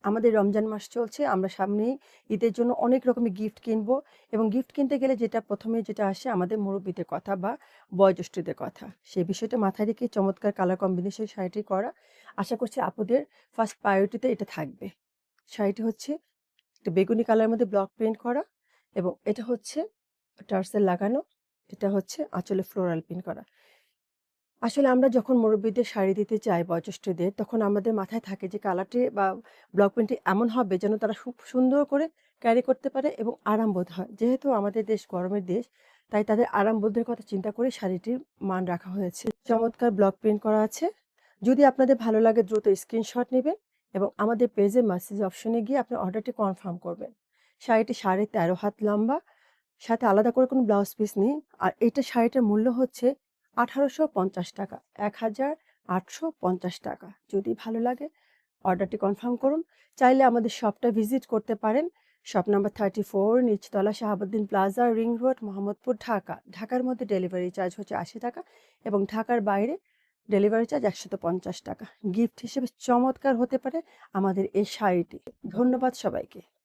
আমাদের রমজান মাস চলছে। আমরা সামনেই ঈদের জন্য অনেক রকমের গিফট কিনবো এবং গিফট কিনতে গেলে যেটা আসে আমাদের মুরব্বিদের কথা বা বয়োজ্যেষ্ঠদের কথা। সেই বিষয়টা মাথায় রেখে চমৎকার কালার কম্বিনেশন শাড়িটি করা। আশা করছি আপুদের ফার্স্ট প্রায়োরিটিতে এটা থাকবে। শাড়িটি হচ্ছে একটা বেগুনি কালারের মধ্যে ব্লক প্রিন্ট করা এবং এটা হচ্ছে টার্সেল লাগানো। এটা হচ্ছে আঁচলে ফ্লোরাল প্রিন্ট করা। আসলে আমরা যখন মুরব্বিদের শাড়ি দিতে চাই বয়োজ্যেষ্ঠদের, তখন আমাদের মাথায় থাকে যে কালারটি বা ব্লক প্রিন্টটি এমন হবে যেন তারা খুব সুন্দর করে ক্যারি করতে পারে এবং আরামবোধ হয়। যেহেতু আমাদের দেশ গরমের দেশ, তাই তাদের আরামবোধের কথা চিন্তা করে শাড়িটির মান রাখা হয়েছে। চমৎকার ব্লক প্রিন্ট করা আছে। যদি আপনাদের ভালো লাগে দ্রুত স্ক্রিনশট নেবেন এবং আমাদের পেজে মেসেজ অপশনে গিয়ে আপনি অর্ডারটি কনফার্ম করবেন। শাড়িটি 13.5 হাত লম্বা, সাথে আলাদা করে কোনো ব্লাউজ পিস নেই। আর এইটা শাড়িটার মূল্য হচ্ছে ৳১,৮৫০ ৳১,৮৫০। যদি ভালো লাগে অর্ডারটি কনফার্ম করুন। চাইলে আমাদের শপটা ভিজিট করতে পারেন। শপ নাম্বার 34 নিচতলা Shahabuddin plaza, ring road, Mohammadpur, Dhaka. ঢাকার মধ্যে ডেলিভারি চার্জ হচ্ছে ৳৮০ এবং ঢাকার বাইরে ডেলিভারি চার্জ ৳১৫০। গিফট হিসেবে চমৎকার হতে পারে আমাদের এই শাড়িটি। ধন্যবাদ সবাইকে।